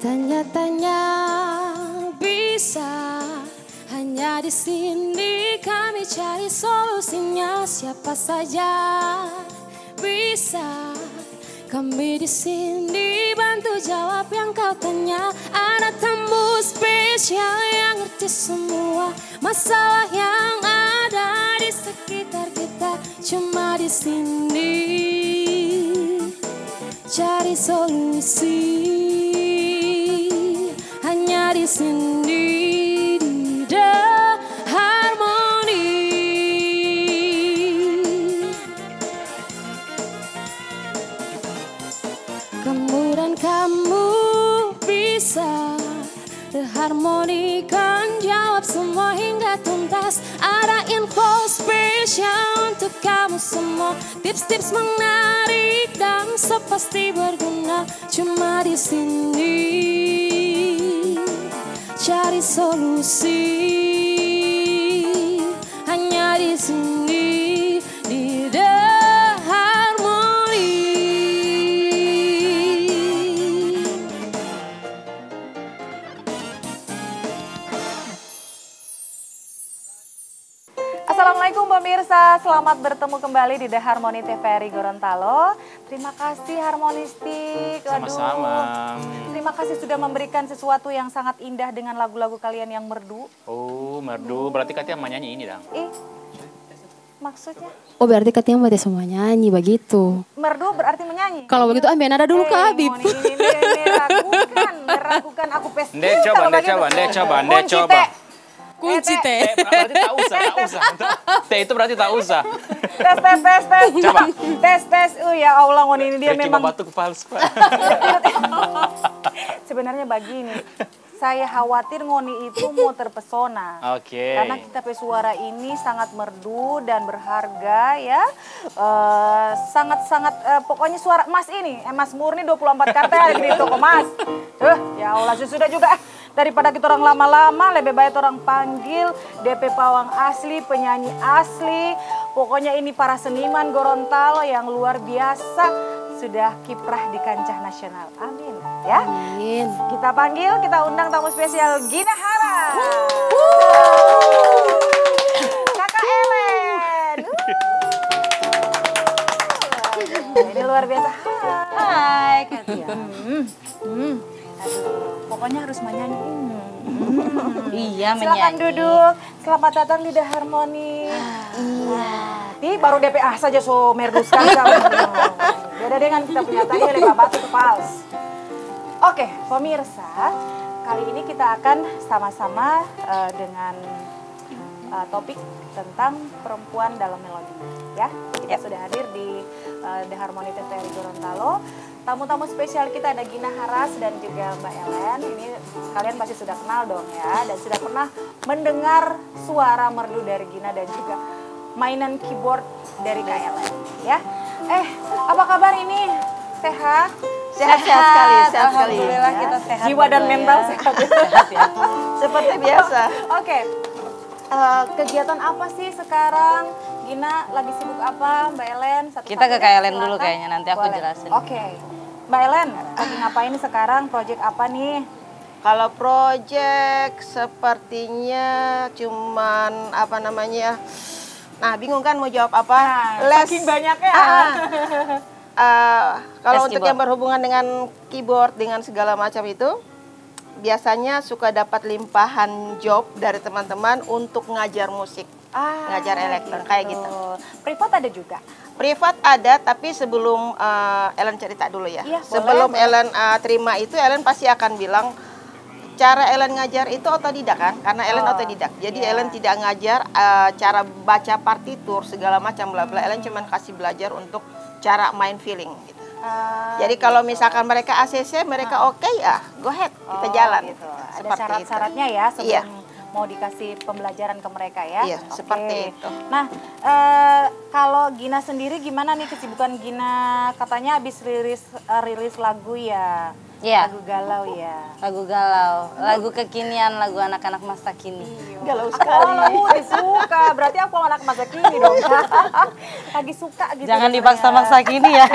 Tanya-tanya bisa, hanya di sini kami cari solusinya. Siapa saja bisa, kami di sini bantu jawab yang kau tanya. Ada tamu spesial yang ngerti semua masalah yang ada di sekitar kita. Cuma di sini cari solusi, hanya di sini di The Harmony. Kemudian kamu bisa, The Harmony kan jawab semua hingga tuntas. Ada info spesial untuk kamu semua, tips-tips menarik dan sepasti berguna. Cuma di sini cari solusi, hanya di sini di The Harmony. Assalamualaikum pemirsa, selamat bertemu kembali di The Harmony TVRI Gorontalo. Terima kasih Harmonistik. Sama-sama. Terima kasih sudah memberikan sesuatu yang sangat indah dengan lagu-lagu kalian yang merdu. Oh, merdu. Berarti katanya mau nyanyi ini, Dang. Maksudnya? Oh, berarti katanya berarti semua nyanyi begitu. Merdu berarti menyanyi. Kalau begitu ambil nada dulu ke Habib. Meragukan aku pes. Ndek coba. Kunci teh. Berarti tak usah. Teh itu berarti tak usah. Tes. Coba. Tes. Ya Allah, Ngoni ini dia memang. Cuma batuk palsu. Sebenarnya begini. Saya khawatir Ngoni itu mau terpesona. Oke. Karena kita suara ini sangat merdu dan berharga ya. Sangat-sangat pokoknya suara Mas ini. Mas Murni 24 kartel ada di toko Mas. Ya Allah, sudah juga. Daripada kita orang lama-lama, lebih baik orang panggil DP Pawang asli, penyanyi asli. Pokoknya ini para seniman Gorontalo yang luar biasa. Sudah kiprah di kancah nasional. Amin. Ya. Amin. Kita panggil, kita undang tamu spesial Gina Hara. Kakak Ellen. Ini luar biasa. Hai Katia. Pokoknya harus menyanyi. Iya, Silakan menyanyi. duduk. Selamat datang di The Harmony. Iya. Baru DPA saja so merdu sekali kamu. Beda dengan kita punya tadi oleh Bapak itu pals. Oke, pemirsa, kali ini kita akan sama-sama dengan topik tentang perempuan dalam melodi. Ya, kita sudah hadir di The Harmony TVRI Gorontalo. Tamu-tamu spesial kita ada Gina Haras dan juga Mbak Ellen. Ini kalian pasti sudah kenal dong ya, dan sudah pernah mendengar suara merdu dari Gina dan juga mainan keyboard dari Kak Ellen. Ya, apa kabar ini? Sehat? Sehat sekali, sehat sekali. Alhamdulillah Ya. kita sehat. Jiwa dan mental sehat. Sehat ya. Seperti biasa. Oke. Kegiatan apa sih sekarang? Gina lagi sibuk apa? Mbak Ellen? Kita ke Kak Ellen dulu kayaknya, nanti aku Boleh. jelasin. Oke. Mbak Ellen, lagi ngapain nih sekarang? Project apa nih? Kalau project sepertinya cuman apa namanya? Nah, bingung kan mau jawab apa? Saking banyaknya. Kalau Les untuk keyboard. yang berhubungan dengan keyboard dengan segala macam itu, biasanya suka dapat limpahan job dari teman-teman untuk ngajar musik, ngajar elektro kayak gitu. Privat ada juga. Privat ada, tapi sebelum Ellen cerita dulu ya. Iya, Sebelum boleh. Ellen terima itu, Ellen pasti akan bilang cara Ellen ngajar itu otodidak kan? Karena Ellen otodidak. Jadi iya. Ellen tidak ngajar cara baca partitur segala macam bla bla. Ellen cuma kasih belajar untuk cara main feeling gitu. Jadi kalau misalkan mereka ACC, mereka oke ya, go ahead, kita jalan. Gitu. Ada Seperti syarat-syaratnya ya sebelum Iya. mau dikasih pembelajaran ke mereka ya. Iya, Oke. seperti itu. Nah, kalau Gina sendiri gimana nih kesibukan Gina? Katanya habis rilis lagu ya. Iya. Lagu galau ya. Lagu galau, lagu kekinian, lagu anak-anak masa kini. Galau Oh, sekali. disuka. Berarti aku anak masa kini dong. Lagi suka gitu. Jangan rasanya. dipaksa-maksa kini ya.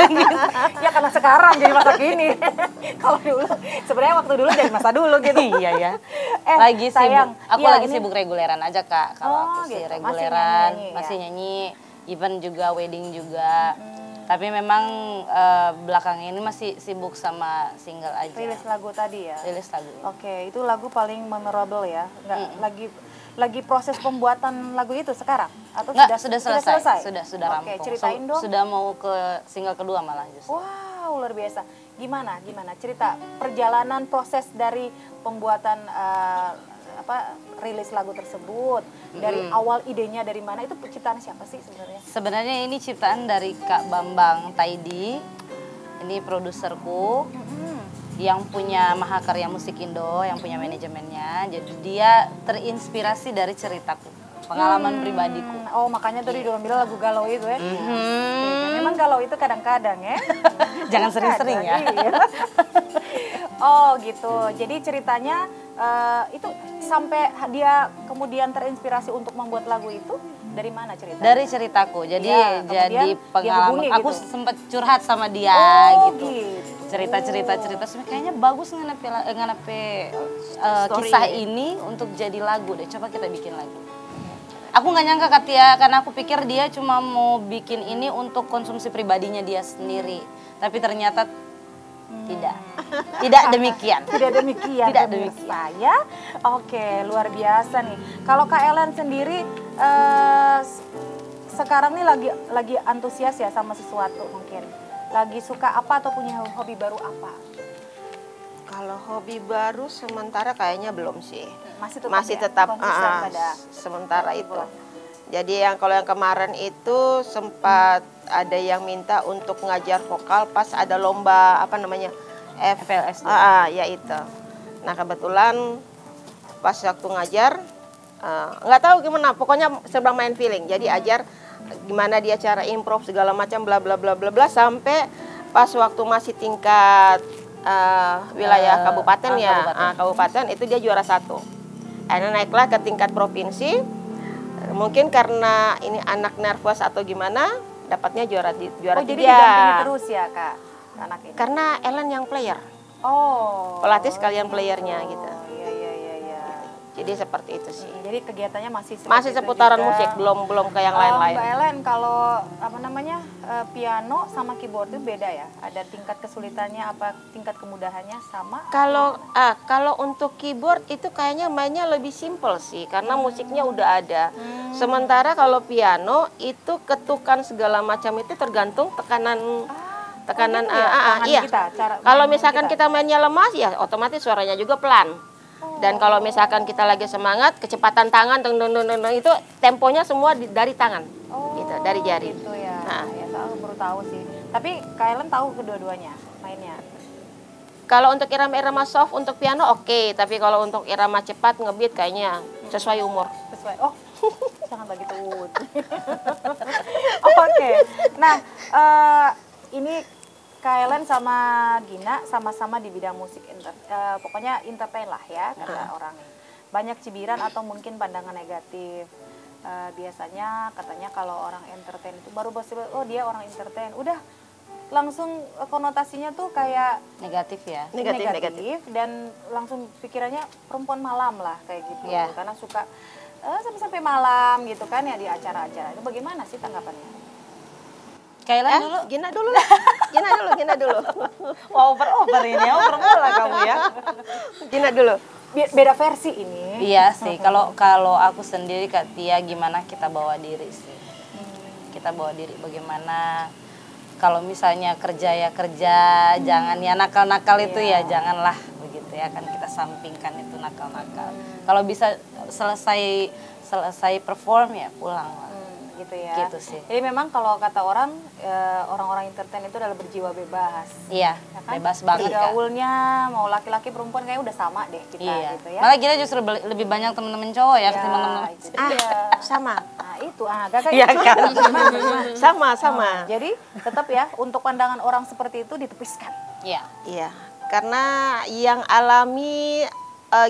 Ya karena sekarang jadi masa kini. Kalau dulu, sebenarnya waktu dulu jadi masa dulu gitu. Iya ya. Eh, Lagi sayang. sibuk. Aku Iya, lagi ini- sibuk reguleran aja Kak. Kalau Oh, aku sih gitu. Masih reguleran, nyanyi-nyanyi ya? masih nyanyi, event juga, wedding juga. Tapi memang belakangan ini masih sibuk sama single aja. Rilis lagu tadi ya. Rilis lagu. Oke, itu lagu paling memorable ya. Lagi proses pembuatan lagu itu sekarang atau Enggak, sudah selesai. Sudah Oke, rampung. ceritain dong. Sudah mau ke single kedua malah justru. Wow, luar biasa. Gimana cerita perjalanan proses dari pembuatan rilis lagu tersebut, dari awal idenya dari mana, itu penciptaan siapa sih sebenarnya? Sebenarnya ini ciptaan dari Kak Bambang Taidi. Ini produserku yang punya Mahakarya Musik Indo, yang punya manajemennya. Jadi dia terinspirasi dari ceritaku, pengalaman pribadiku. Oh, makanya tadi udah bilang lagu galau itu ya. Memang galau itu kadang-kadang ya. Jangan sering-sering ya. Iya. Oh gitu. Jadi ceritanya itu sampai dia kemudian terinspirasi untuk membuat lagu itu dari mana ceritanya? Dari ceritaku. Jadi Iya, kemudian jadi dia pengalaman. hubungi Aku gitu. sempat curhat sama dia Oh, gitu. gitu. Cerita sebenarnya kayaknya bagus nganepe kisah ini untuk jadi lagu deh. Coba kita bikin lagu. Aku nggak nyangka Katia, karena aku pikir dia cuma mau bikin ini untuk konsumsi pribadinya dia sendiri. Tapi ternyata tidak. Tidak demikian. Tidak demikian. Tidak pemirsa, demikian. ya. Oke, luar biasa nih. Kalau Kak Ellen sendiri sekarang nih lagi antusias ya sama sesuatu mungkin. Lagi suka apa atau punya hobi baru apa? Kalau hobi baru sementara kayaknya belum sih. Masih tetap ya, konsisten pada sementara itu. Jadi kalau yang kemarin itu sempat ada yang minta untuk ngajar vokal pas ada lomba apa namanya FLS. ya itu. Nah kebetulan pas waktu ngajar nggak tahu gimana, pokoknya sedang main feeling. Jadi ajar gimana dia cara improv segala macam bla bla bla bla bla sampai pas waktu masih tingkat wilayah kabupaten kabupaten itu dia juara 1. Akhirnya naiklah ke tingkat provinsi. Mungkin karena ini anak nervous atau gimana, dapatnya juara 3. Jadi didampingi terus ya Kak anak ini? Karena Ellen yang player. Oh. Pelatih sekalian playernya gitu. Iya. Jadi seperti itu sih. Jadi kegiatannya masih Masih itu seputaran juga. musik, belum ke yang lain-lain. Mbak Ellen, kalau piano sama keyboard itu beda ya? Ada tingkat kesulitannya apa tingkat kemudahannya sama? Kalau untuk keyboard itu kayaknya mainnya lebih simple sih karena musiknya udah ada. Sementara kalau piano itu ketukan segala macam itu tergantung tekanan tangan iya. kita, cara Kalau main misalkan kita mainnya lemah ya otomatis suaranya juga pelan. Dan kalau misalkan kita lagi semangat, kecepatan tangan itu temponya semua dari tangan. Gitu, dari jari. Gitu ya. Nah. Ya, aku baru tahu sih. Tapi Kak Ellen tahu kedua-duanya mainnya. Kalau untuk irama-irama soft untuk piano oke, tapi kalau untuk irama cepat ngebeat kayaknya sesuai umur. Sesuai. Oh, jangan begitu. Oke. Nah, ini Kak Ellen sama Gina sama-sama di bidang musik, pokoknya entertain lah ya kata orang. Banyak cibiran atau mungkin pandangan negatif. Biasanya katanya kalau orang entertain itu baru oh dia orang entertain, udah langsung konotasinya tuh kayak Negatif ya. Negatif. Dan langsung pikirannya perempuan malam lah kayak gitu. Ya. Karena suka sampai malam gitu kan ya di acara-acara. Itu bagaimana sih tanggapannya? Kailan dulu. Gina dulu. Wow, over ini ya, over mula kamu ya. Gina dulu. Beda versi ini. Iya sih, kalau aku sendiri Kak Tia gimana kita bawa diri sih. Kita bawa diri bagaimana kalau misalnya kerja ya kerja, jangan ya nakal-nakal itu ya janganlah begitu ya kan, kita sampingkan itu nakal-nakal. Kalau bisa selesai perform ya pulang lah. Gitu ya. Gitu sih. Jadi memang kalau kata orang-orang entertain itu adalah berjiwa bebas. Iya, Ya kan? bebas banget Kak. Gaulnya mau laki-laki perempuan kayak udah sama deh kita Iya. gitu ya. Malah kita justru lebih banyak teman-teman cowok ya ketimbang teman-teman. itu dia. Sama. Nah itu, kakak Iya itu. kan? Sama. Jadi tetap ya untuk pandangan orang seperti itu ditepiskan. Iya. Iya. karena yang alami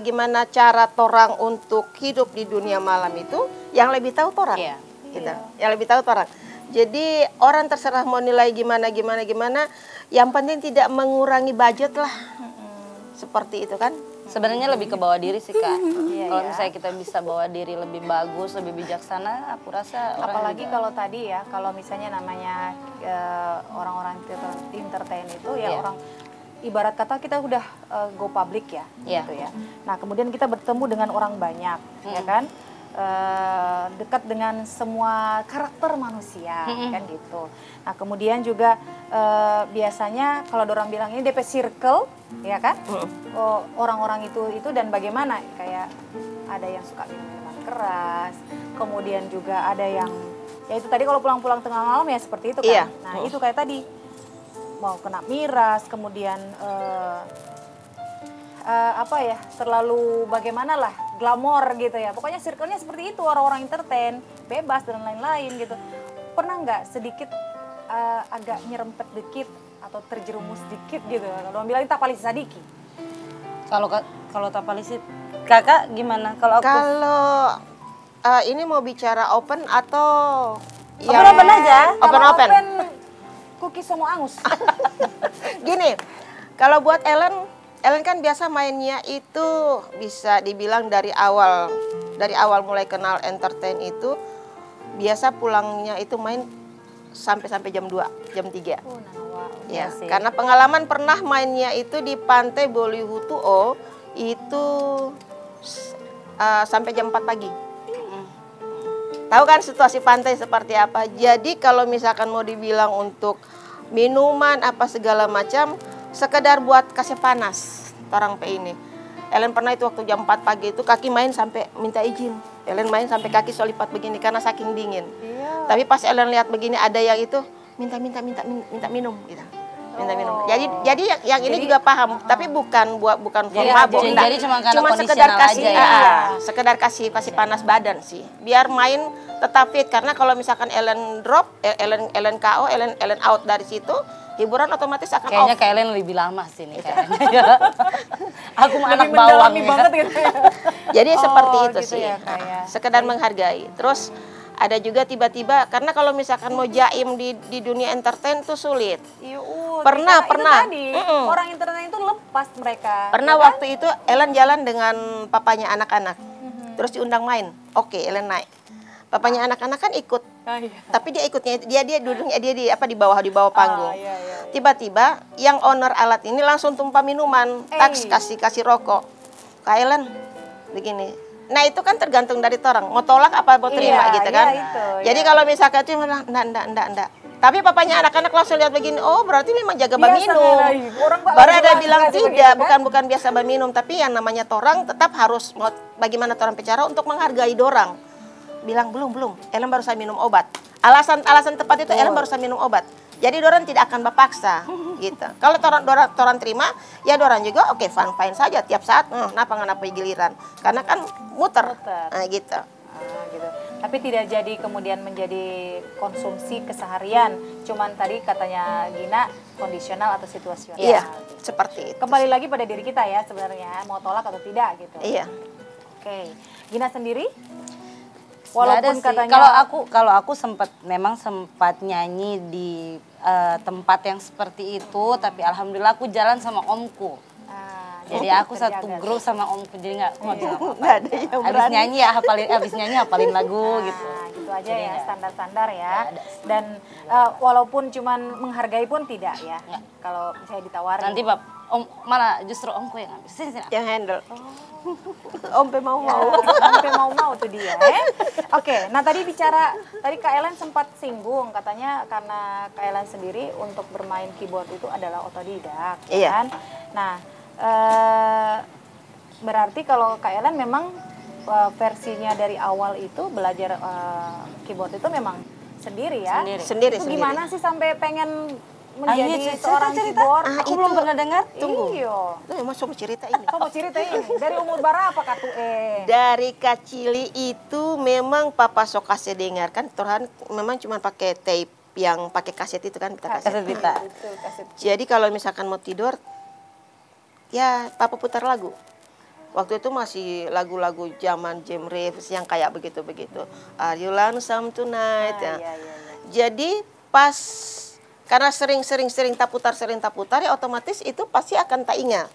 gimana cara torang untuk hidup di dunia malam itu yang lebih tahu torang. Iya. Gitu. Yang lebih tahu torang. Jadi orang terserah mau nilai gimana, yang penting tidak mengurangi budget lah. Seperti itu kan. Sebenarnya lebih ke bawa diri sih Kak. Kalau misalnya kita bisa bawa diri lebih bagus, lebih bijaksana, aku rasa Apalagi kalau tadi ya, kalau misalnya namanya orang-orang entertain itu ya orang ibarat kata kita udah go public ya, gitu ya. Nah kemudian kita bertemu dengan orang banyak, ya kan, dekat dengan semua karakter manusia, kan gitu. Nah kemudian juga biasanya kalau orang bilang ini DP circle, ya kan, orang-orang itu dan bagaimana kayak ada yang suka minum minuman keras, kemudian juga ada yang ya itu tadi kalau pulang-pulang tengah malam ya seperti itu kan. Nah itu kayak tadi mau kena miras, kemudian apa ya, terlalu bagaimana lah, glamor gitu ya. Pokoknya circle-nya seperti itu, orang-orang entertain, bebas dan lain-lain gitu. Pernah nggak sedikit agak nyerempet dikit atau terjerumus dikit gitu? Kalau bilang tapali sadiki. Kalau tapali sih Kakak gimana? Kalau aku ini mau bicara open atau open aja. Open. Cookies semua angus. Gini, kalau buat Ellen kan biasa mainnya itu bisa dibilang dari awal mulai kenal entertain itu biasa pulangnya itu main sampai jam 2, jam 3. Ya, karena pengalaman pernah mainnya itu di Pantai Bolihutuo itu sampai jam 4 pagi. Tahu kan situasi pantai seperti apa. Jadi kalau misalkan mau dibilang untuk minuman apa segala macam, sekedar buat kasih panas orang pe ini. Ellen pernah itu waktu jam 4 pagi itu kaki main sampai minta izin. Ellen main sampai kaki solipat begini karena saking dingin. Tapi pas Ellen lihat begini ada yang itu minta minum gitu. Minta minum. Jadi yang ini juga paham, tapi bukan mabuk. Jadi cuma sekedar kasih aja ya. sekedar kasih panas badan sih. Biar main tetap fit karena kalau misalkan Ellen drop, Ellen KO, Ellen out dari situ, hiburan otomatis akan kayaknya off. Kayaknya Ellen lebih lama sih nih kayaknya. Aku mah anak bawang banget gitu ya. Jadi seperti itu gitu sih. ya, kayak. Sekedar menghargai. Terus ada juga tiba-tiba karena kalau misalkan mau jaim di dunia entertain tuh sulit. Pernah. Tadi, orang entertain itu lepas mereka. Pernah ya waktu itu Ellen jalan dengan papanya anak-anak. Terus diundang main. Oke, Ellen naik. Papanya anak-anak kan ikut. Tapi dia ikutnya dia duduknya dia di bawah panggung. Tiba-tiba yang owner alat ini langsung tumpah minuman, taks kasih rokok. Kak Ellen begini. Nah itu kan tergantung dari orang mau tolak apa mau terima gitu kan. Jadi kalau misalkan itu enggak. Tapi papanya anak-anak langsung lihat begini, oh berarti memang jaga minum. Baru ada bilang tidak, bukan biasa minum, tapi yang namanya torang tetap harus bagaimana torang bicara untuk menghargai dorang. Bilang belum, Ellen baru saya minum obat. Alasan tepat itu Ellen baru saya minum obat. Jadi dorang tidak akan berpaksa gitu. Kalau dorang terima, ya dorang juga oke fine saja tiap saat. Kenapa giliran? Karena kan muter. Nah gitu. Gitu. Tapi tidak jadi kemudian menjadi konsumsi keseharian. Cuman tadi katanya Gina kondisional atau situasional. Iya, seperti itu. Kembali lagi pada diri kita ya sebenarnya, mau tolak atau tidak gitu. Iya. Oke. Gina sendiri? Walaupun katanya kalau aku memang sempat nyanyi di tempat yang seperti itu, tapi alhamdulillah aku jalan sama omku. Jadi aku satu grup sama omku, jadi nggak bisa apa-apa. Habis nyanyi hafalin lagu gitu. Gitu aja jadi ya, standar-standar ya. Dan walaupun cuman menghargai pun tidak ya. Kalau misalnya ditawarin. Nanti malah justru omku yang ngambil. Sini. Yang handle. Ompe mau. Ompe mau tuh dia. Oke, nah tadi Kak Ellen sempat singgung katanya karena Kak Ellen sendiri untuk bermain keyboard itu adalah otodidak, kan? Nah, berarti kalau Kak Ellen memang versinya dari awal itu belajar keyboard itu memang sendiri ya? Sendiri. Itu gimana sih sampai pengen menjadi seorang keyboard? Aku belum pernah dengar. Tunggu. Iya. Emang mau cerita ini. Kamu cerita ini. Dari umur berapa Kak Dari kecil itu memang papa sok kasih dengar kan. Tuhan memang cuma pakai tape yang pakai kaset itu kan. Kaset pita. Jadi kalau misalkan mau tidur ya papa putar lagu. Waktu itu masih lagu-lagu zaman Jam Reeves yang kayak begitu-begitu. Are you lonesome tonight? Jadi pas karena sering tak putar ya otomatis itu pasti akan tak ingat.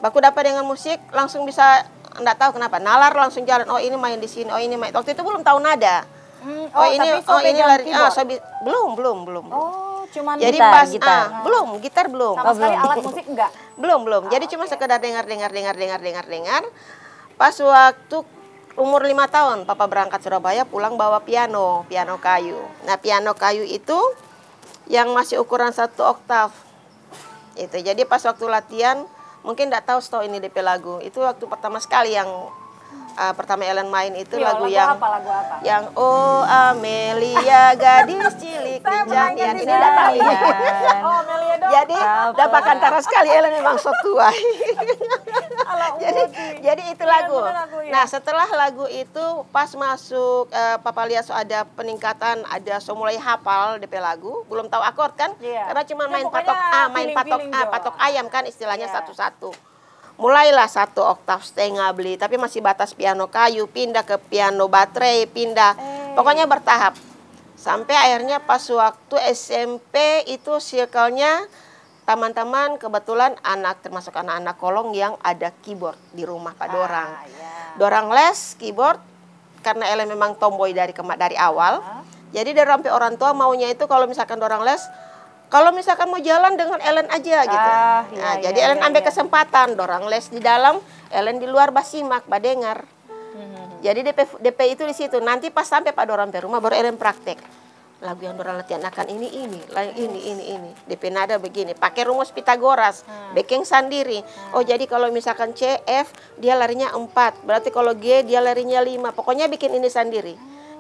Baku dapat dengan musik langsung bisa, enggak tahu kenapa, nalar langsung jalan. Oh ini main di sini, oh ini main. Waktu itu belum tahu nada. Ini lari. Belum. Oh, cuman jadi gitar, pas gitar. Gitar belum. Sama sekali alat musik enggak? Belum. Jadi cuma sekedar dengar. Pas waktu umur 5 tahun, papa berangkat Surabaya, pulang bawa piano kayu. Nah, piano kayu itu yang masih ukuran 1 oktav. Itu. Jadi pas waktu latihan, mungkin enggak tahu ini DP lagu. Itu waktu pertama sekali yang pertama Ellen main itu lagu apa? Yang Oh Amelia gadis cilik Saya ini datang ya. Oh Amelia dong. Jadi dapat kantara sekali Ellen memang so tua. jadi itu lagu. Nah setelah lagu itu pas masuk papa lihat ada peningkatan, ada mulai hafal DP lagu, belum tahu akord kan? Karena cuma main patok ayam kan istilahnya satu-satu. Mulailah 1 oktav setengah beli, tapi masih batas piano kayu, pindah ke piano baterai, pokoknya bertahap. Sampai akhirnya pas waktu SMP itu circle-nya teman-teman kebetulan termasuk anak-anak kolong yang ada keyboard di rumah Pak Dorang. Dorang les keyboard karena Ellen memang tomboy dari awal. Jadi dari sampai orang tua maunya itu kalau misalkan dorang les, kalau misalkan mau jalan dengan Ellen aja gitu. Jadi Ellen ambil kesempatan, dorang les di dalam, Ellen di luar basimak, badengar. Jadi DP itu di situ. Nanti pas sampai Pak Dorang ke rumah baru Ellen praktek. Lagu yang dorang latihan akan ini. DP nada begini, pakai rumus Pitagoras, backing sendiri. Oh jadi kalau misalkan C, F dia larinya 4, berarti kalau G dia larinya 5. Pokoknya bikin ini sendiri.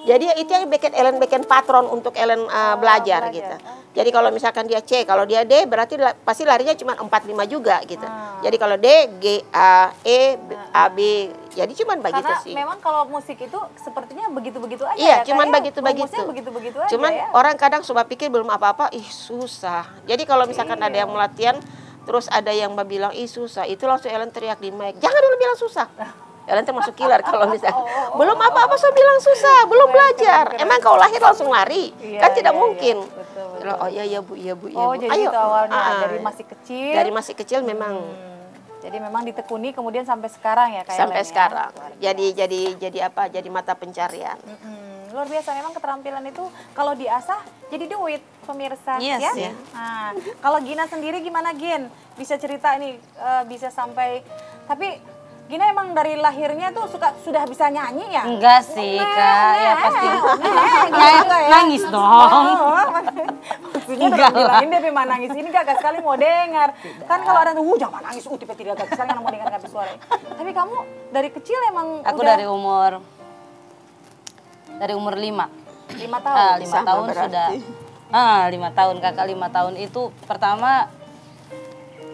Jadi itu yang bikin patron untuk Ellen belajar gitu. Jadi kalau misalkan dia C, kalau dia D berarti pasti larinya cuma 4-5 juga gitu. Jadi kalau D, G, A, E, A, B. Jadi cuma begitu sih. Karena memang kalau musik itu sepertinya begitu-begitu aja. Iya, ya, cuman begitu-begitu. Aja. Cuman orang kadang coba pikir belum apa-apa, susah. Jadi kalau misalkan ada yang melatihan, terus ada yang bilang susah, itu langsung Ellen teriak di mic. Jangan dulu bilang susah. Ellen termasuk killer kalau misalnya belum apa-apa so bilang susah, belum belajar. Emang kau lahir langsung lari? Kan tidak mungkin. Betul. Oh iya bu. Oh jadi itu awalnya dari masih kecil. Dari masih kecil memang. Jadi memang ditekuni kemudian sampai sekarang ya kayak sampai sekarang. Jadi apa? Jadi mata pencarian. Luar biasa memang keterampilan itu kalau diasah jadi duit pemirsa ya. Nah, kalau Gina sendiri gimana Gin? Bisa cerita ini bisa sampai tapi Gina emang dari lahirnya tuh sudah bisa nyanyi ya? Enggak sih Kak, ya pasti nangis dong. Maksudnya udah bilangin dia memang nangis ini gak sekali mau dengar. Kan kalau ada tuh jangan nangis, tipe tidak gak sekali mau dengar gak suara. Tapi kamu dari kecil emang aku dari umur 5. 5 tahun? 5 tahun sudah. 5 tahun kakak 5 tahun itu pertama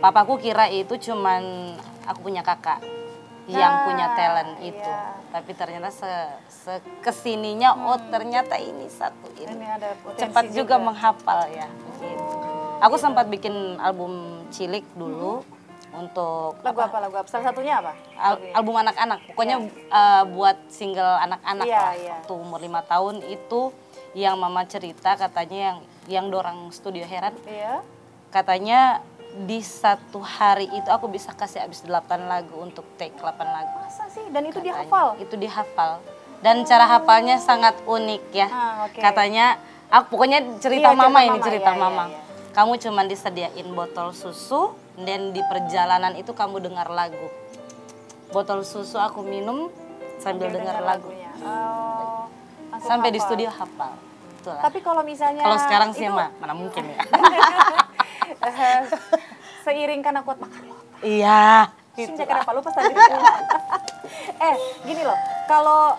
papaku kira itu cuman aku punya kakak yang punya talent itu, tapi ternyata kesininya ternyata ini satu ini cepat juga menghafal ya. Begitu. Aku sempat bikin album cilik dulu untuk lagu apa? Salah satunya apa? Album anak-anak, pokoknya buat single anak-anak lah. Waktu umur 5 tahun itu yang mama cerita katanya yang dorang studio heran, katanya di 1 hari itu aku bisa kasih habis 8 lagu untuk take 8 lagu. Masa sih? Dan itu dihafal? Itu dihafal. Dan cara hafalnya sangat unik ya. Katanya, pokoknya cerita mama ini, cerita mama. Kamu cuma disediain botol susu, dan di perjalanan itu kamu dengar lagu. Botol susu aku minum sambil dengar lagu. Sampai di studio hafal. Itulah. Tapi kalau misalnya... Kalau sekarang sih mana mungkin ya. Seiring karena kuat makan lo. Iya. Sejak kenapa lupa tadi. Gini loh, kalau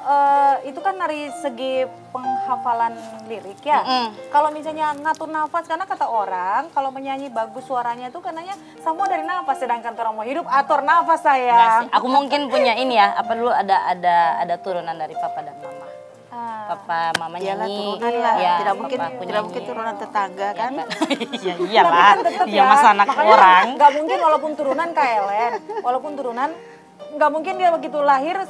itu kan dari segi penghafalan lirik ya. Kalau misalnya ngatur nafas, karena kata orang kalau menyanyi bagus suaranya itu katanya semua dari nafas, sedangkan orang mau hidup atur nafas saya. Aku mungkin punya ini ya, apa dulu ada turunan dari papa dan mama. Papa mama Iyalah nyanyi. turunan lah, Ya, tidak mungkin papa aku tidak mungkin nyanyi. turunan tetangga kan. Iya iyalah. Tetep Iya masa anak makanya orang. nggak mungkin walaupun turunan Kak Ellen, walaupun turunan nggak mungkin dia begitu lahir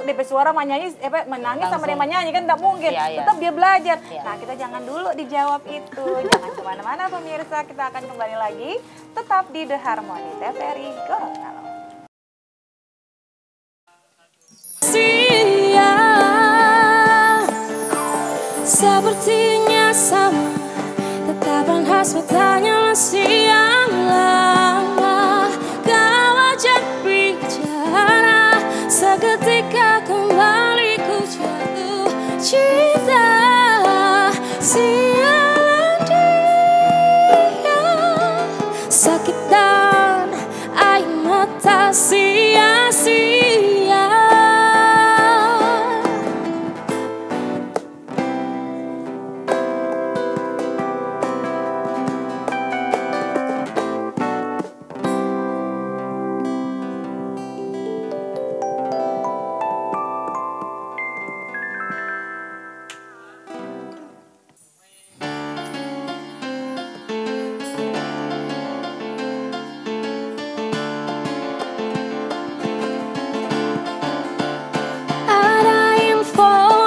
DP suara menyanyi menangis sama dia menyanyi kan nggak mungkin. Iya, iya. Tetap dia belajar. Iya. Nah kita jangan dulu dijawab itu, jangan kemana-mana pemirsa, kita akan kembali lagi tetap di The Harmony TVRI Gorontalo. Sepertinya sama, tetapan khas matanya masih yang lama. Kau ajak bicara, seketika kembali ku jatuh cinta. Sialan dia, sakit dan air mata sia-sia.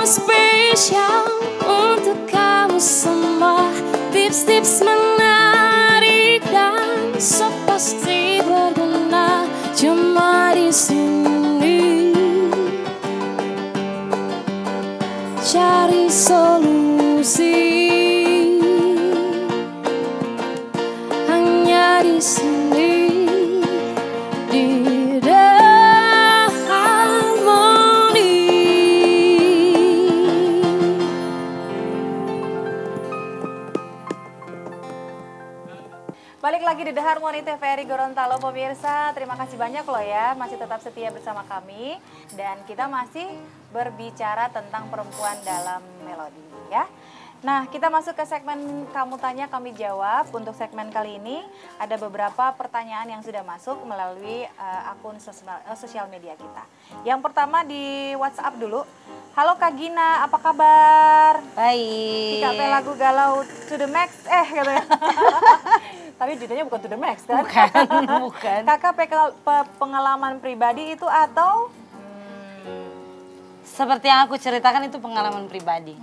Spesial untuk kamu semua, tips-tips menarik dan so pasti berguna cuma di sini. Cari solusi hanya di sini. Balik lagi di The Harmony TVRI Gorontalo pemirsa, terima kasih banyak loh ya masih tetap setia bersama kami dan kita masih berbicara tentang perempuan dalam melodi ya. Nah kita masuk ke segmen kamu tanya kami jawab. Untuk segmen kali ini ada beberapa pertanyaan yang sudah masuk melalui akun sosial media kita. Yang pertama di WhatsApp dulu. Halo Kak Gina, apa kabar? Baik. Kak lagu galau to the max katanya. Tapi judulnya bukan to the max kan? Bukan. Kakak pengalaman pribadi itu atau? Seperti yang aku ceritakan itu pengalaman pribadi.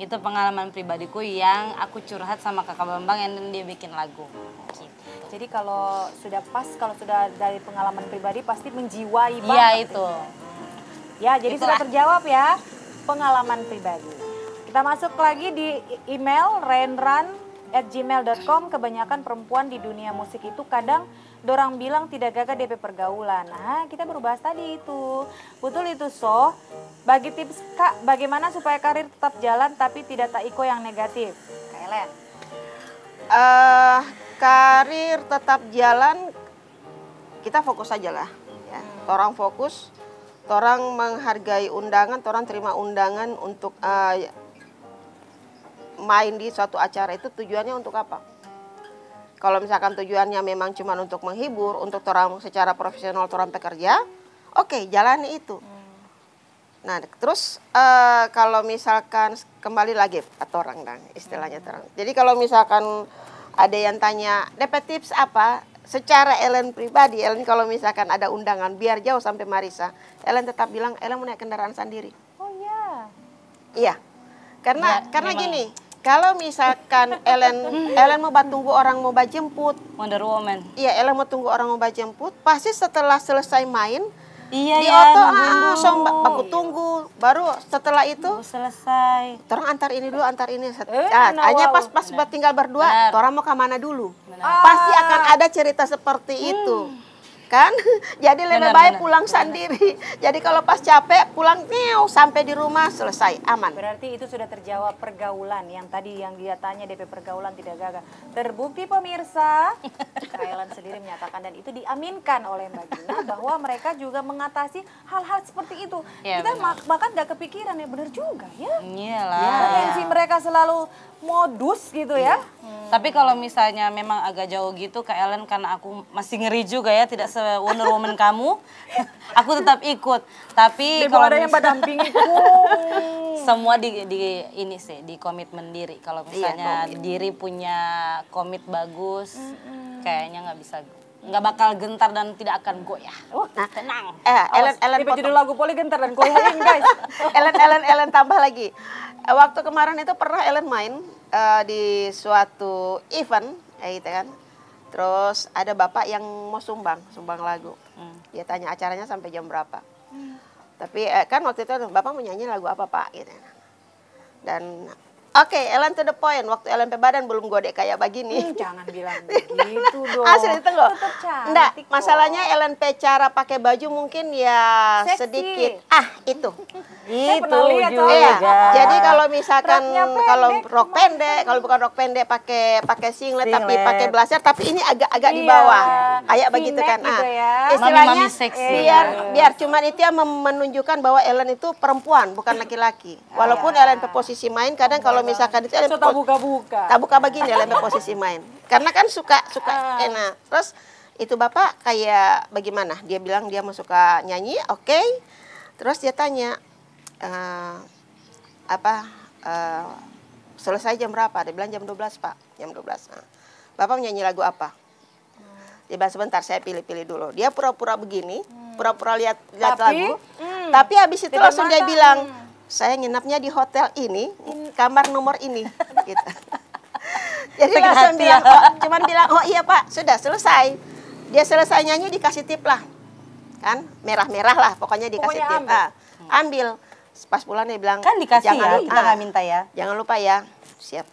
Itu pengalaman pribadiku yang aku curhat sama kakak Bambang yang dia bikin lagu. Gitu. Jadi kalau sudah pas, kalau sudah dari pengalaman pribadi pasti menjiwai banget. Iya itu. Ya jadi Itulah. sudah terjawab ya pengalaman pribadi. Kita masuk lagi di email renran@gmail.com. Kebanyakan perempuan di dunia musik itu kadang dorang bilang tidak gagah DP pergaulan. Nah kita baru bahas tadi itu. Betul itu so. Bagi tips Kak, bagaimana supaya karir tetap jalan tapi tidak taiko yang negatif? Kak Ellen. Karir tetap jalan, kita fokus aja lah. Ya. Orang fokus, orang menghargai undangan, orang terima undangan untuk main di suatu acara itu tujuannya untuk apa? Kalau misalkan tujuannya memang cuma untuk menghibur, untuk orang secara profesional orang pekerja, oke, jalani itu. Nah, terus kalau misalkan kembali lagi atau orang dang istilahnya terang. Jadi kalau misalkan ada yang tanya, dapat tips apa? Secara Ellen pribadi, Ellen kalau misalkan ada undangan biar jauh sampai Marisa, Ellen tetap bilang Ellen mau naik kendaraan sendiri. Oh iya. Iya. Karena memang. gini, kalau misalkan Ellen mau tunggu orang mau jemput, Wonder Woman. iya Ellen mau tunggu orang mau jemput, pasti setelah selesai main Iya di ya. oto nunggu. aku tunggu, baru setelah itu Selesai. orang antar ini dulu, antar ini. nah, Hanya wow. pas tinggal berdua, Benar. orang mau kemana dulu? Benar. Pasti akan ada cerita seperti itu. Kan? Jadi lebih Benar, baik benar. pulang sendiri. Jadi kalau pas capek pulang sampai di rumah selesai, aman. Berarti itu sudah terjawab pergaulan yang tadi yang dia tanya DP pergaulan tidak gagah. Terbukti pemirsa, Kak Ellen sendiri menyatakan dan itu diaminkan oleh Mbak Gina bahwa mereka juga mengatasi hal-hal seperti itu. Ya, Kita benar. bahkan gak kepikiran ya, benar juga ya. Iyalah. Potensi mereka selalu modus gitu ya. Tapi kalau misalnya memang agak jauh gitu Kak Ellen, karena aku masih ngeri juga ya, tidak se-Wonder Woman kamu, aku tetap ikut. Tapi Kalau kalau ada yang mendampingi, semua di ini sih, di komitmen diri. Kalau misalnya diri punya komit bagus, kayaknya nggak bakal gentar dan tidak akan goyah. Tenang. Ellen tipe judul lagu Poli gentar dan goyahin guys. Ellen tambah lagi. Waktu kemarin itu pernah Ellen main di suatu event, gitu kan. Terus ada bapak yang mau sumbang lagu. Dia tanya acaranya sampai jam berapa. Tapi kan waktu itu bapak mau nyanyi lagu apa pak, gitu. Dan oke, Ellen to the point. Waktu Ellen badan belum godek kayak begini. Jangan bilang begitu dong. Asli itu loh. Tetap cantik Enggak, kok. masalahnya Ellen cara pakai baju mungkin ya Seksi. sedikit. Itu. pernah lihat juga. Iya. Jadi kalau misalkan Roknya pendek. kalau rok pendek, kalau bukan rok pendek pakai singlet tapi Singlet. pakai blazer, tapi ini agak di Iya. bawah. Kayak begitu V-neck kan. gitu ya. Istilahnya Mami-mami seksi. biar cuman itu yang menunjukkan bahwa Ellen itu perempuan, bukan laki-laki. Walaupun Ellen ke posisi main kadang kalau misalkan itu Ellen So tak buka-buka. tak buka begini Ellen ke posisi main. Karena kan suka enak. Terus itu bapak kayak bagaimana? Dia bilang dia mau suka nyanyi, oke. Terus dia tanya selesai jam berapa? Dia bilang jam 12 pak, jam 12. Nah, bapak menyanyi lagu apa? Dia bilang sebentar saya pilih-pilih dulu. Dia pura-pura begini, pura-pura lihat lagu. Tapi habis itu langsung dia bilang, saya nginapnya di hotel ini, kamar nomor ini. Gitu. Jadi langsung bilang, cuman bilang, oh iya pak, sudah selesai. Dia selesai nyanyi dikasih tip lah. Kan, merah-merah lah, pokoknya dikasih tip. Ambil. Pas pulang dia bilang, Kan dikasih jangan ya, kita nggak minta ya. Jangan lupa ya, siap.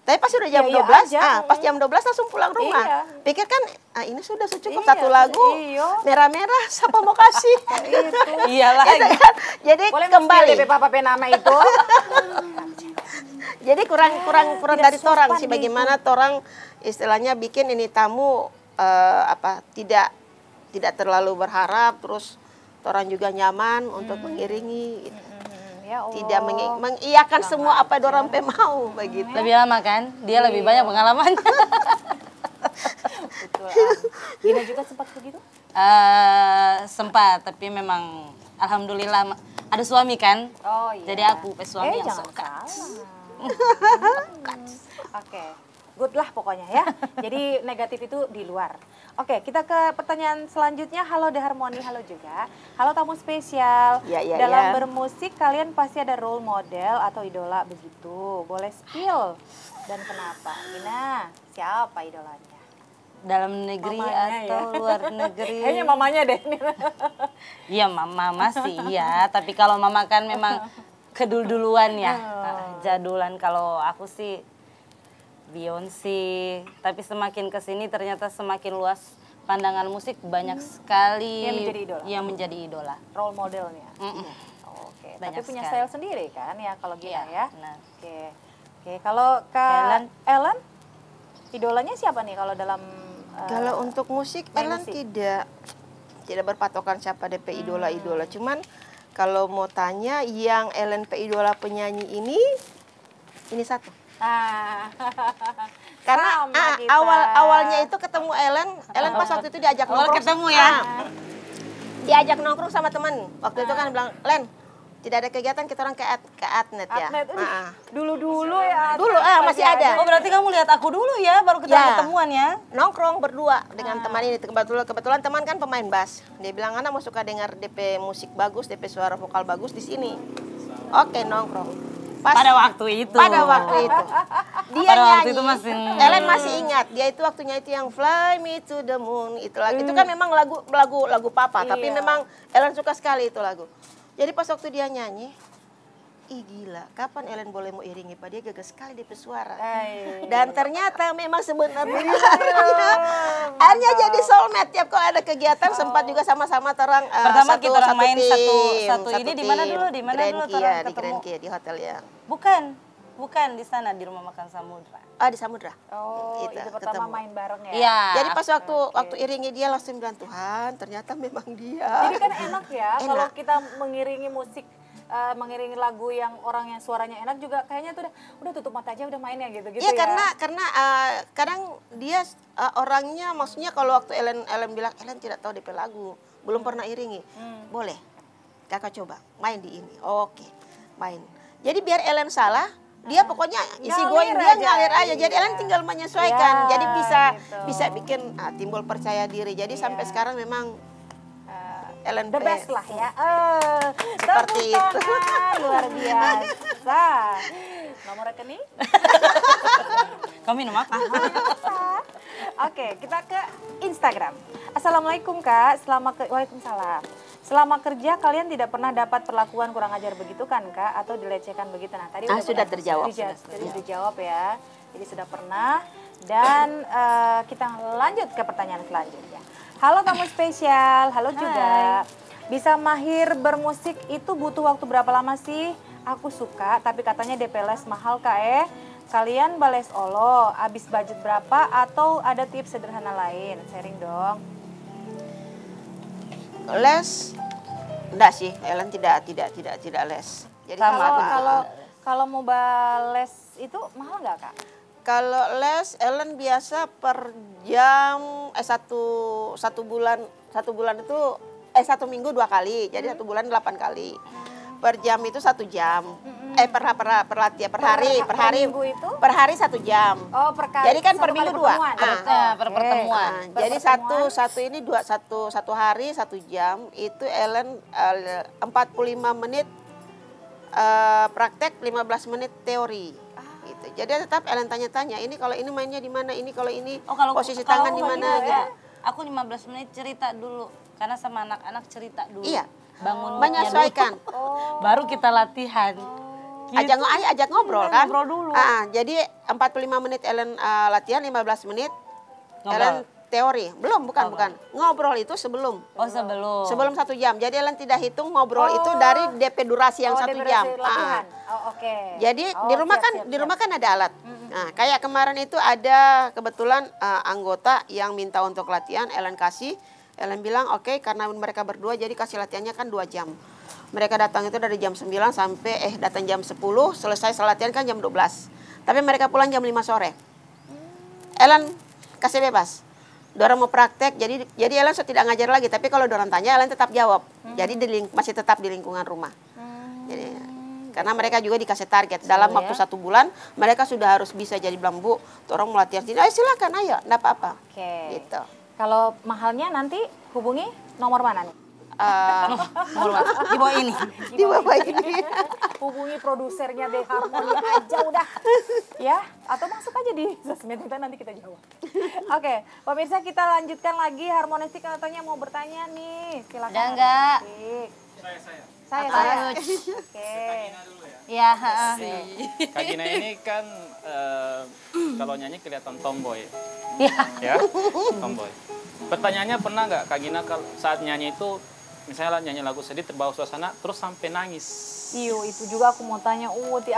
Tapi pas sudah jam 12, pas jam 12 langsung pulang rumah. Iya. Pikir kan, ini sudah cukup satu lagu, merah-merah, siapa mau kasih? Iyalah. Gitu kan? Jadi Boleh kembali. DP Papa Penama itu. Jadi kurang dari torang sih, bagaimana torang istilahnya bikin ini tamu tidak terlalu berharap, terus torang juga nyaman untuk mengiringi. Gitu. Ya Allah. Tidak mengiyakan semua apa dorang mau begitu. Lebih lama kan? Dia lebih banyak pengalamannya. Betul. Gina juga sempat begitu? Sempat, tapi memang alhamdulillah ada suami kan. Oh iya. Jadi aku suami yang jangan suka. Oke, good lah pokoknya ya. Jadi negatif itu di luar. Oke, kita ke pertanyaan selanjutnya. Halo The Harmony, halo juga. Halo tamu spesial. Dalam bermusik kalian pasti ada role model atau idola begitu. Boleh spill dan kenapa? Gina, siapa idolanya? Dalam negeri Mamanya atau ya? luar negeri? Kayaknya mamanya deh. Iya, mama sih iya. Tapi kalau mama kan memang kedul-duluan ya. Jadulan. Kalau aku sih Beyonce, tapi semakin kesini ternyata semakin luas pandangan musik, banyak sekali yang menjadi idola. Role modelnya. Oke, tapi punya style sendiri kan ya kalau Gina ya. Benar. Oke, kalau Kak Ellen, idolanya siapa nih kalau dalam kalau untuk musik Ellen tidak berpatokan siapa DP idola-idola. Cuman kalau mau tanya yang Ellen idola penyanyi ini satu. Karena awalnya itu ketemu Ellen pas waktu itu diajak nongkrong. Ketemu ya. Diajak nongkrong sama teman. Waktu itu kan bilang, "Len, tidak ada kegiatan kita orang ke Atnet ya." Dulu ya. Dulu masih ada. Oh, berarti kamu lihat aku dulu ya, baru kita ketemuan ya. Nongkrong berdua dengan teman ini. Kebetulan teman kan pemain bass. Dia bilang, "Ana mau suka dengar DP musik bagus, DP suara vokal bagus di sini." Oke, nongkrong. Pada waktu itu. Dia waktu nyanyi. itu masih Ellen masih ingat. Dia itu waktunya itu yang Fly Me to the Moon itu lagu. Itu kan memang lagu papa, tapi memang Ellen suka sekali itu lagu. Jadi pas waktu dia nyanyi, ih gila, kapan Ellen boleh mau iringi Pak? Dia gagah sekali dia bersuara. Dan ternyata memang sebenarnya akhirnya jadi soulmate. Tiap kalau ada kegiatan sempat juga sama-sama terang pertama kita orang main satu ini di mana tim. dulu? Di mana dulu Grand Kia, terang di ketemu? Grand Kia, di hotel ya. Bukan di sana di rumah makan Samudra. Di Samudra. Oh, itu pertama ketemu. main bareng ya. Iya. Jadi pas waktu iringi dia langsung bilang, Tuhan ternyata memang dia. Jadi kan enak ya kalau kita mengiringi musik mengiringi lagu yang orang yang suaranya enak juga kayaknya tuh udah tutup mata aja udah mainnya gitu Iya, ya. karena kadang dia orangnya, maksudnya kalau waktu Ellen bilang Ellen tidak tahu DP lagu, belum pernah iringi, boleh kakak coba main di ini, oke main. Jadi biar Ellen salah, dia pokoknya isi going dia ngalir aja. Jadi Ellen tinggal menyesuaikan, jadi bisa bikin timbul percaya diri. Jadi sampai sekarang memang Ellen the best lah ya. Seperti itu. Luar biasa. Nomor rekening? Kamu minum apa? Oke, kita ke Instagram. Assalamualaikum Kak, Waalaikumsalam. Selama kerja kalian tidak pernah dapat perlakuan kurang ajar begitu kan Kak? Atau dilecehkan begitu? Nah tadi sudah terjawab. Sudah dijawab ya. Jadi sudah pernah. Dan kita lanjut ke pertanyaan selanjutnya. Halo tamu spesial, halo juga. Bisa mahir bermusik itu butuh waktu berapa lama sih? Aku suka, tapi katanya DP les mahal Kak Kalian bales olo, habis budget berapa atau ada tips sederhana lain? Sharing dong. Les, enggak sih, Ellen tidak les. Jadi kalau mau bales itu mahal nggak Kak? Kalau les Ellen biasa per jam satu bulan itu 1 minggu 2 kali, jadi 1 bulan 8 kali. Per jam itu 1 jam. Per hari 1 jam. Oh, per kali. Jadi kan per minggu 2. Per pertemuan. Jadi satu hari 1 jam itu Ellen 45 menit praktek, 15 menit teori. Gitu. Jadi tetap Ellen tanya-tanya, ini kalau ini mainnya di mana, ini kalau ini posisi tangan di mana gitu. Aku 15 menit cerita dulu, karena sama anak-anak cerita dulu. Iya. Bangun menyesuaikan. Baru kita latihan. Gitu. Ajak ngobrol kan. Ngobrol dulu. Jadi 45 menit Ellen latihan, 15 menit Ngobrol. Ellen teori. Bukan. Ngobrol itu sebelum. Oh, sebelum. Sebelum 1 jam. Jadi Ellen tidak hitung ngobrol itu dari DP durasi yang 1 jam. Oke. Jadi di rumah kan ada alat. Nah, kayak kemarin itu ada kebetulan anggota yang minta untuk latihan, Ellen kasih. Ellen bilang, oke, karena mereka berdua jadi kasih latihannya kan 2 jam. Mereka datang itu dari jam 9 sampai datang jam 10, selesai latihan kan jam 12. Tapi mereka pulang jam 5 sore. Ellen kasih bebas. Dorang mau praktek, jadi Ellen tidak ngajar lagi. Tapi kalau dorang tanya, Ellen tetap jawab. Jadi masih tetap di lingkungan rumah. Jadi, karena mereka juga dikasih target. Dalam waktu 1 bulan, mereka sudah harus bisa jadi bilang, Bu, orang mau latihan sini. Ayo silakan, ayo, enggak apa-apa. Gitu. Kalau mahalnya nanti hubungi nomor mana nih? Di bawah ini. Di bawah ini. Hubungi produsernya deh, Harmoni aja udah. Ya, atau masuk aja di sosmed kita, nanti kita jawab. Oke, pemirsa kita lanjutkan lagi. Harmonistik katanya mau bertanya nih. Silakan. Udah enggak? Saya. Oke. Iya, Kak Gina ini kan kalau nyanyi kelihatan tomboy. Iya. Ya, tomboy. Pertanyaannya, pernah nggak Kak Gina saat nyanyi itu, misalnya nyanyi lagu sedih terbawa suasana terus sampai nangis? Iyo, itu juga aku mau tanya.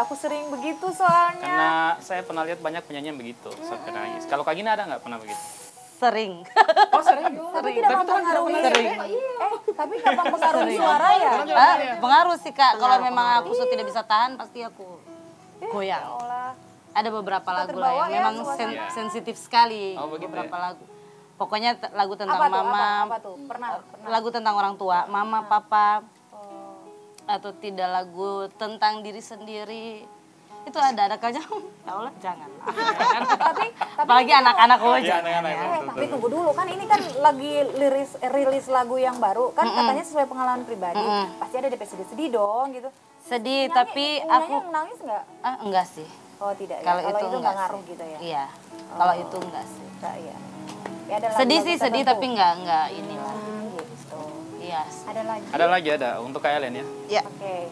Aku sering begitu soalnya. Karena saya pernah lihat banyak penyanyi yang begitu sampai nangis. Kalau Kak Gina ada nggak pernah begitu? Sering. Oh, sering. Tapi tidak mempengaruhi. Tapi nggak mempengaruhi suara ya? Pengaruh sih Kak. Kalau memang aku tidak bisa tahan, pasti aku goyang. Ada beberapa lagu lah yang memang sensitif sekali. Beberapa lagu. Pokoknya lagu tentang mama. Apa tuh? Pernah. Lagu tentang orang tua, mama, papa. Atau tidak lagu tentang diri sendiri. Itu ada kayaknya. Ya Allah, jangan. Tapi apalagi anak-anak tapi tunggu dulu, kan ini kan lagi rilis lagu yang baru. Kan katanya sesuai pengalaman pribadi. Pasti ada DP sedih-sedih dong gitu. Sedih, tapi aku nangis nggak? Enggak sih. Oh tidak. Kalau itu enggak ngaruh gitu ya? Iya. Kalau itu enggak sih. Iya. Sedih sih, sedih tapi enggak inilah. Gitu. Iya. Ada lagi? Ada untuk Kak Ellen ya. Iya. Oke.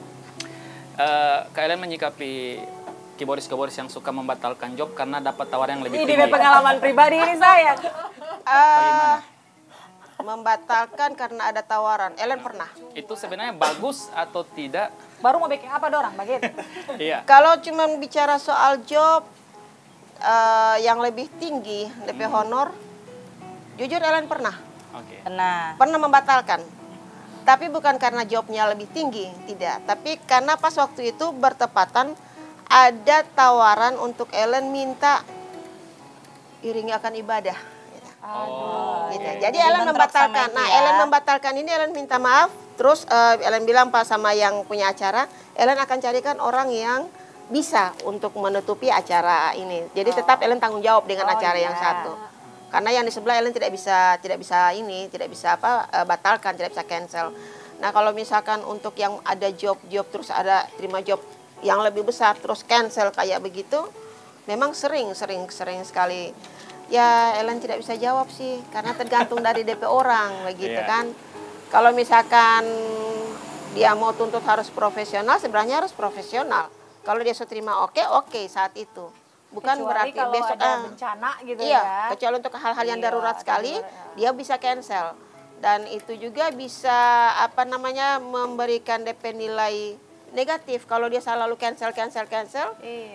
Kak Ellen menyikapi keyboardis yang suka membatalkan job karena dapat tawaran yang lebih Ini tinggi. pengalaman pribadi ini saya. Membatalkan karena ada tawaran. Ellen pernah. Itu sebenarnya bagus atau tidak? Baru mau bikin apa dorang begitu? Iya. Kalau cuma bicara soal job yang lebih tinggi, lebih honor, jujur Ellen pernah. Oke. Pernah membatalkan. Tapi bukan karena jobnya lebih tinggi, tidak. Tapi karena pas waktu itu bertepatan ada tawaran untuk Ellen minta iringi akan ibadah. Gitu. Jadi Ellen membatalkan. Nah, Ellen membatalkan ini, Ellen minta maaf. Terus Ellen bilang pas sama yang punya acara, Ellen akan carikan orang yang bisa untuk menutupi acara ini. Jadi tetap Ellen tanggung jawab dengan acara yang satu. Karena yang di sebelah Ellen tidak bisa batalkan, tidak bisa cancel. Nah, kalau misalkan untuk yang ada job terus ada terima job yang lebih besar terus cancel kayak begitu, memang sering sekali. Ya, Ellen tidak bisa jawab sih, karena tergantung dari DP orang, begitu kan. Kalau misalkan dia mau tuntut harus profesional, sebenarnya harus profesional. Kalau dia sudah terima oke saat itu. Bukan Kecuali berarti kalau besok ada bencana gitu iya, kecuali untuk hal-hal yang darurat sekali, dia bisa cancel. Dan itu juga bisa memberikan DP nilai negatif kalau dia selalu cancel.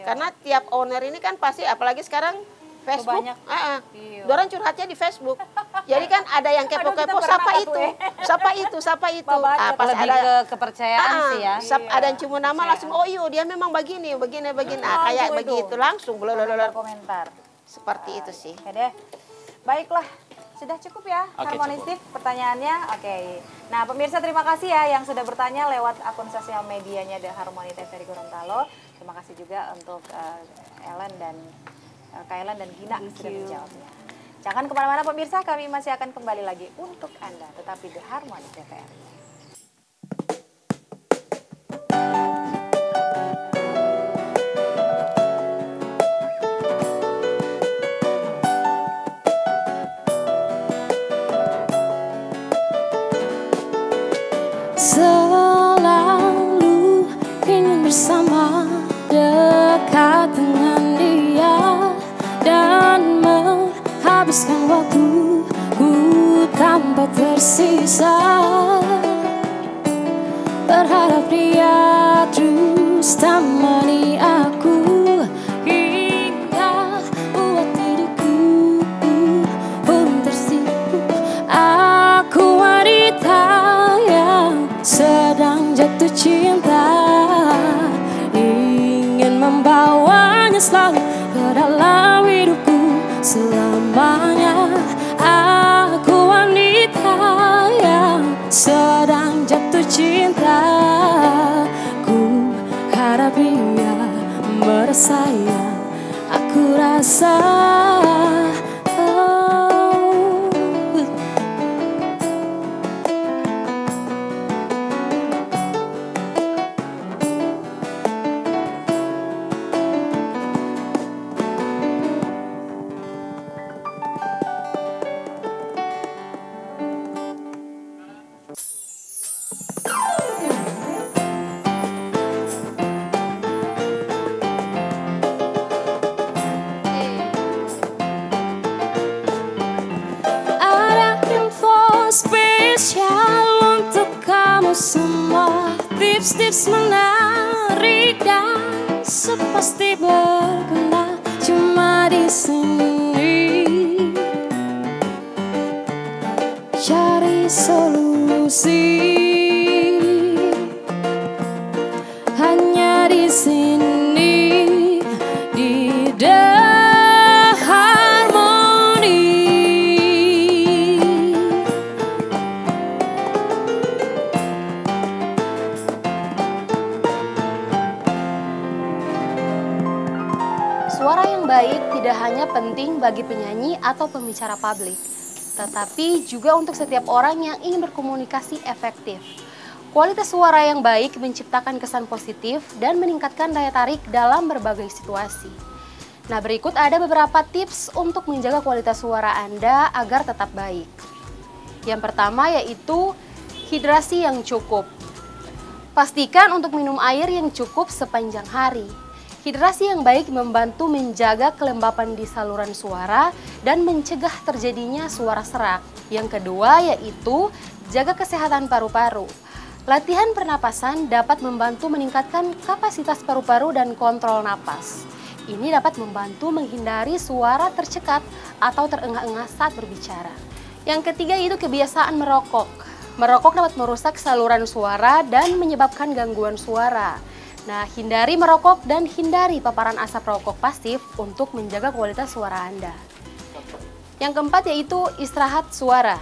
Karena tiap owner ini kan pasti, apalagi sekarang Facebook, orang curhatnya di Facebook. Jadi kan ada yang kepo-kepo, siapa itu. Pas ada kepercayaan sih ya. Ada yang cuma nama langsung, oh iya dia memang begini. Kayak begitu langsung. Komentar. Seperti itu sih. Oke deh. Baiklah. Sudah cukup ya, Harmonistik pertanyaannya? Oke. Nah, pemirsa terima kasih ya yang sudah bertanya lewat akun sosial medianya The Harmony TVRI Gorontalo. Terima kasih juga untuk Ellen dan Kailan dan Gina sudah menjawabnya. Jangan kemana-mana pemirsa, kami masih akan kembali lagi untuk Anda. Tetapi The Harmony TVRI. Selalu ingin bersama, dekat dengan dia, dan menghabiskan waktuku tanpa tersisa. Berharap dia terus temani aku hingga buat diriku pun tersipu. Aku wanita yang sedang jatuh cinta, ingin membawanya selalu ke dalam hidupku selamanya. Aku wanita yang sedang jatuh cinta, ku harap dia merasa yang aku rasa. Spesial untuk kamu semua, tips-tips menarik dan sepasti berguna cuma di sini. Cari solusi hanya di sini, di Suara yang baik tidak hanya penting bagi penyanyi atau pembicara publik, tetapi juga untuk setiap orang yang ingin berkomunikasi efektif. Kualitas suara yang baik menciptakan kesan positif dan meningkatkan daya tarik dalam berbagai situasi. Nah, berikut ada beberapa tips untuk menjaga kualitas suara Anda agar tetap baik. Yang pertama yaitu hidrasi yang cukup. Pastikan untuk minum air yang cukup sepanjang hari. Hidrasi yang baik membantu menjaga kelembapan di saluran suara dan mencegah terjadinya suara serak. Yang kedua yaitu jaga kesehatan paru-paru. Latihan pernapasan dapat membantu meningkatkan kapasitas paru-paru dan kontrol napas. Ini dapat membantu menghindari suara tercekat atau terengah-engah saat berbicara. Yang ketiga itu kebiasaan merokok. Merokok dapat merusak saluran suara dan menyebabkan gangguan suara. Nah, hindari merokok dan hindari paparan asap rokok pasif untuk menjaga kualitas suara Anda. Yang keempat yaitu istirahat suara.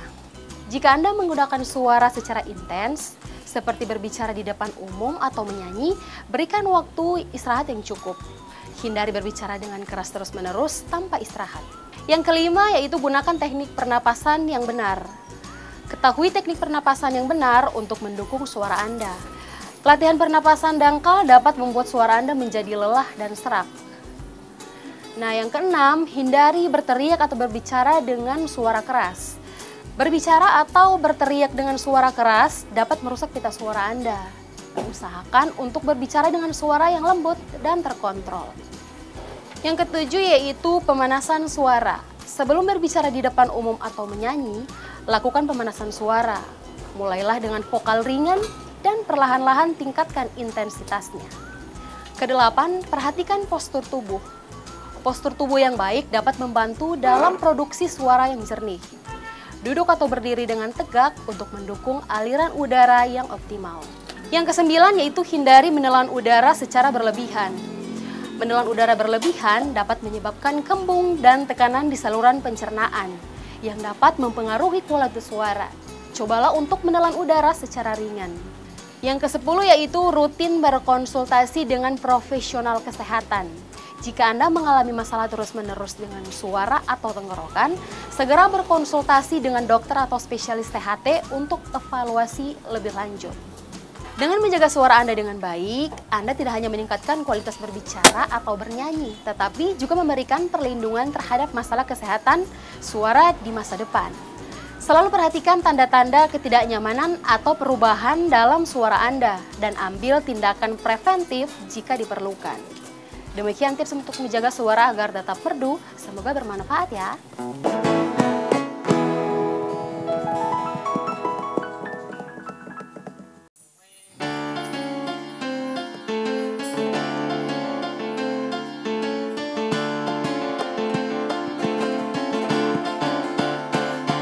Jika Anda menggunakan suara secara intens, seperti berbicara di depan umum atau menyanyi, berikan waktu istirahat yang cukup. Hindari berbicara dengan keras terus-menerus tanpa istirahat. Yang kelima yaitu gunakan teknik pernapasan yang benar. Ketahui teknik pernapasan yang benar untuk mendukung suara Anda. Latihan pernapasan dangkal dapat membuat suara Anda menjadi lelah dan serak. Nah, yang keenam, hindari berteriak atau berbicara dengan suara keras. Berbicara atau berteriak dengan suara keras dapat merusak pita suara Anda. Usahakan untuk berbicara dengan suara yang lembut dan terkontrol. Yang ketujuh yaitu pemanasan suara. Sebelum berbicara di depan umum atau menyanyi, lakukan pemanasan suara. Mulailah dengan vokal ringan dan perlahan-lahan tingkatkan intensitasnya. Kedelapan, perhatikan postur tubuh. Postur tubuh yang baik dapat membantu dalam produksi suara yang jernih. Duduk atau berdiri dengan tegak untuk mendukung aliran udara yang optimal. Yang kesembilan yaitu hindari menelan udara secara berlebihan. Menelan udara berlebihan dapat menyebabkan kembung dan tekanan di saluran pencernaan yang dapat mempengaruhi kualitas suara. Cobalah untuk menelan udara secara ringan. Yang ke-10 yaitu rutin berkonsultasi dengan profesional kesehatan. Jika Anda mengalami masalah terus-menerus dengan suara atau tenggorokan, segera berkonsultasi dengan dokter atau spesialis THT untuk evaluasi lebih lanjut. Dengan menjaga suara Anda dengan baik, Anda tidak hanya meningkatkan kualitas berbicara atau bernyanyi, tetapi juga memberikan perlindungan terhadap masalah kesehatan suara di masa depan. Selalu perhatikan tanda-tanda ketidaknyamanan atau perubahan dalam suara Anda dan ambil tindakan preventif jika diperlukan. Demikian tips untuk menjaga suara agar tetap merdu. Semoga bermanfaat ya.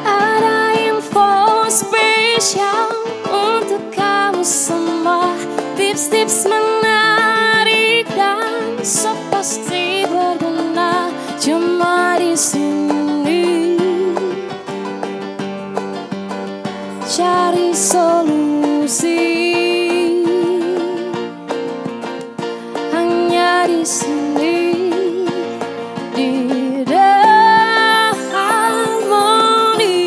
Ada info spesial untuk kamu semua. Tips-tips menarik dan so pasti berguna cuma di sini. Cari solusi hanya di sini di The Harmony.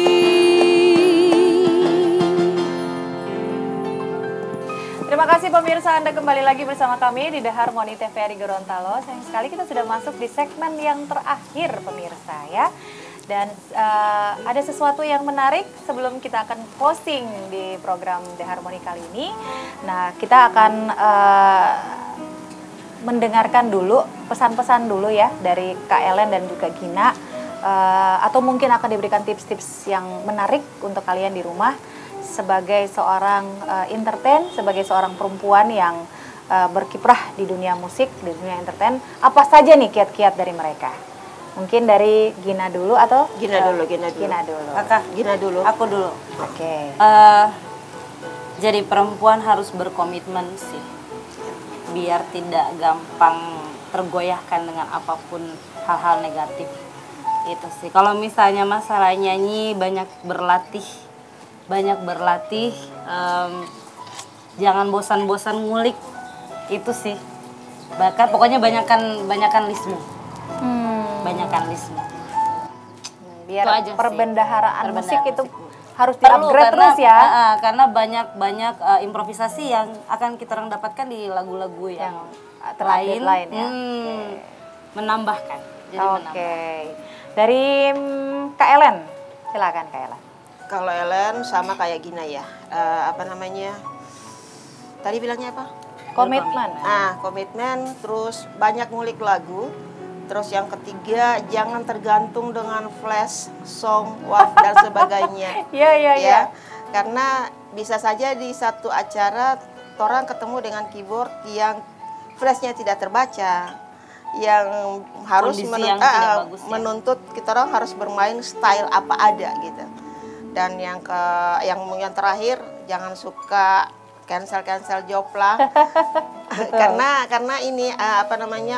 Terima kasih pemirsa, Anda kembali lagi bersama kami di The Harmony TVRI Gorontalo. Sayang sekali kita sudah masuk di segmen yang terakhir pemirsa ya. Dan ada sesuatu yang menarik sebelum kita akan posting di program The Harmony kali ini. Nah, kita akan mendengarkan dulu pesan-pesan dulu ya dari Kak Ellen dan juga Gina. Atau mungkin akan diberikan tips-tips yang menarik untuk kalian di rumah sebagai seorang entertain, sebagai seorang perempuan yang berkiprah di dunia musik, di dunia entertain. Apa saja nih kiat-kiat dari mereka? Mungkin dari Gina dulu atau Gina dulu. Kakak, Gina dulu. aku dulu. Oke. Jadi perempuan harus berkomitmen sih, biar tidak gampang tergoyahkan dengan apapun hal-hal negatif. Itu sih. Kalau misalnya masalah nyanyi, banyak berlatih, jangan bosan-bosan ngulik. Itu sih. Bahkan pokoknya banyakan lismu. Banyakan lismu. Biar Itu aja sih. perbendaharaan musik itu harus Perlu, di-upgrade terus ya. karena banyak improvisasi yang akan kita dapatkan di lagu-lagu yang terupdate lain ya. Menambahkan. Jadi Oke. Dari Kak Ellen, silakan Kak Ellen. Kalau Ellen sama kayak Gina ya. Tadi bilangnya apa? Komitmen. Komitmen, terus banyak ngulik lagu. Terus yang ketiga, jangan tergantung dengan flash, song, wave, dan sebagainya. Iya. Karena bisa saja di satu acara, orang ketemu dengan keyboard yang flashnya tidak terbaca. Yang harus Kondisi yang tidak bagus ya. menuntut kita orang harus bermain style apa ada gitu. Dan yang terakhir, jangan suka cancel job lah. karena ini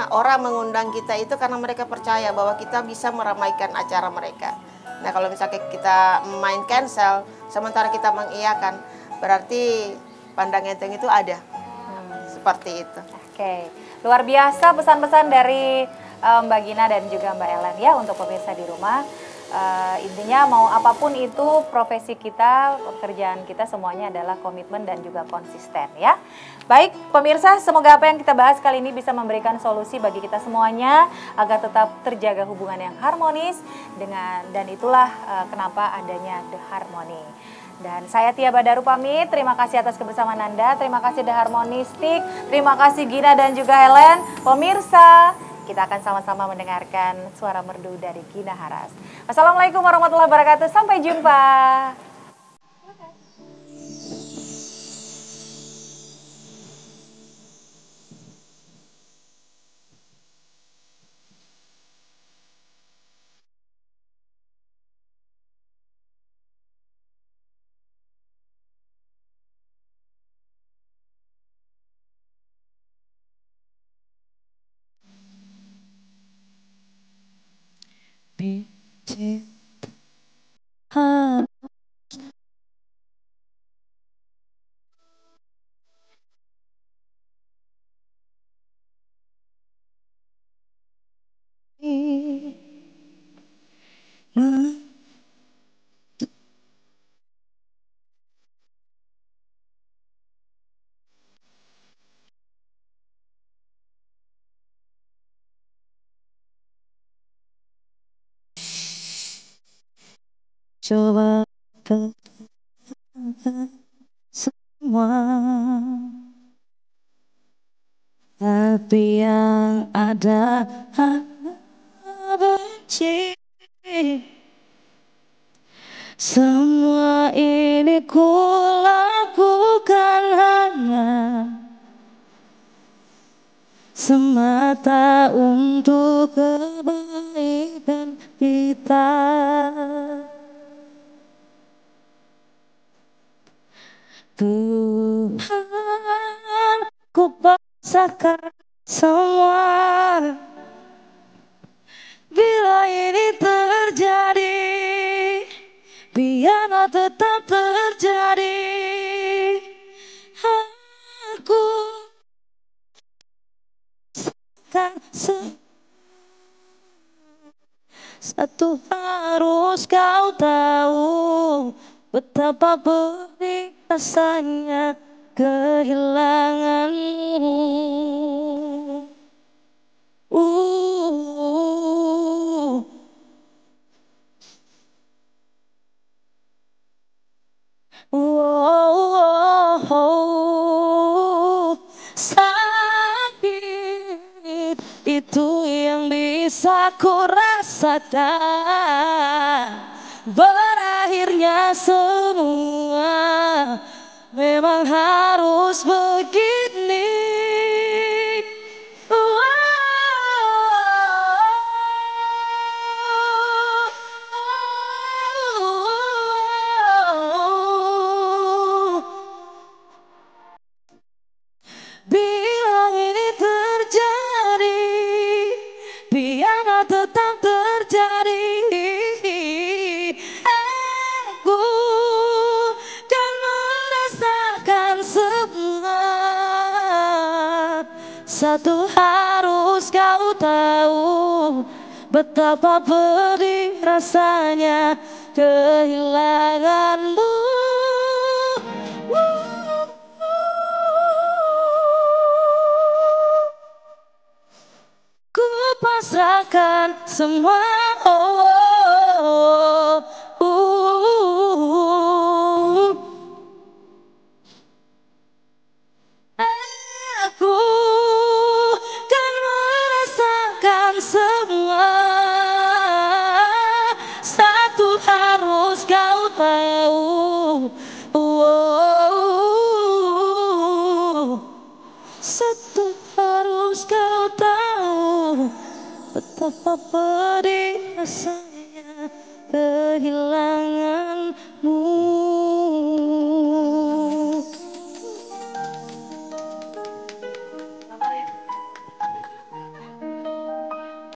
orang mengundang kita itu karena mereka percaya bahwa kita bisa meramaikan acara mereka. Nah, kalau misalnya kita main cancel sementara kita mengiyakan, berarti pandang enteng itu ada. Seperti itu. Oke, luar biasa pesan-pesan dari Mbak Gina dan juga Mbak Ellen ya untuk pemirsa di rumah. Intinya mau apapun itu profesi kita, pekerjaan kita semuanya adalah komitmen dan juga konsisten ya. Baik pemirsa, semoga apa yang kita bahas kali ini bisa memberikan solusi bagi kita semuanya agar tetap terjaga hubungan yang harmonis dan itulah kenapa adanya The Harmony. Dan saya Tia Badaru pamit, terima kasih atas kebersamaan Anda, terima kasih The Harmonistik, terima kasih Gina dan juga Helen. Pemirsa, kita akan sama-sama mendengarkan suara merdu dari Gina Haras. Assalamualaikum warahmatullahi wabarakatuh, sampai jumpa. Coba semua, tapi yang ada hanya benci. Semua ini ku lakukan hanya semata untuk kebaikan kita. Tuhan, ku pasrahkan semua. Bila ini terjadi, biarlah tetap terjadi. Aku akan satu harus kau tahu, betapa pedih rasanya kehilanganmu. Sakit itu yang bisa ku rasakan. Berakhirnya semua memang harus begini. Bila ini terjadi, biarlah tetap terjadi. Aku kan merasakan semua. Satu harus kau tahu, betapa pedih rasanya kehilanganmu. Ku pasrahkan semua. Aku kan merasakan semua. Satu harus kau tahu, satu harus kau tahu, betapa pedih rasanya kehilanganmu. untukmu.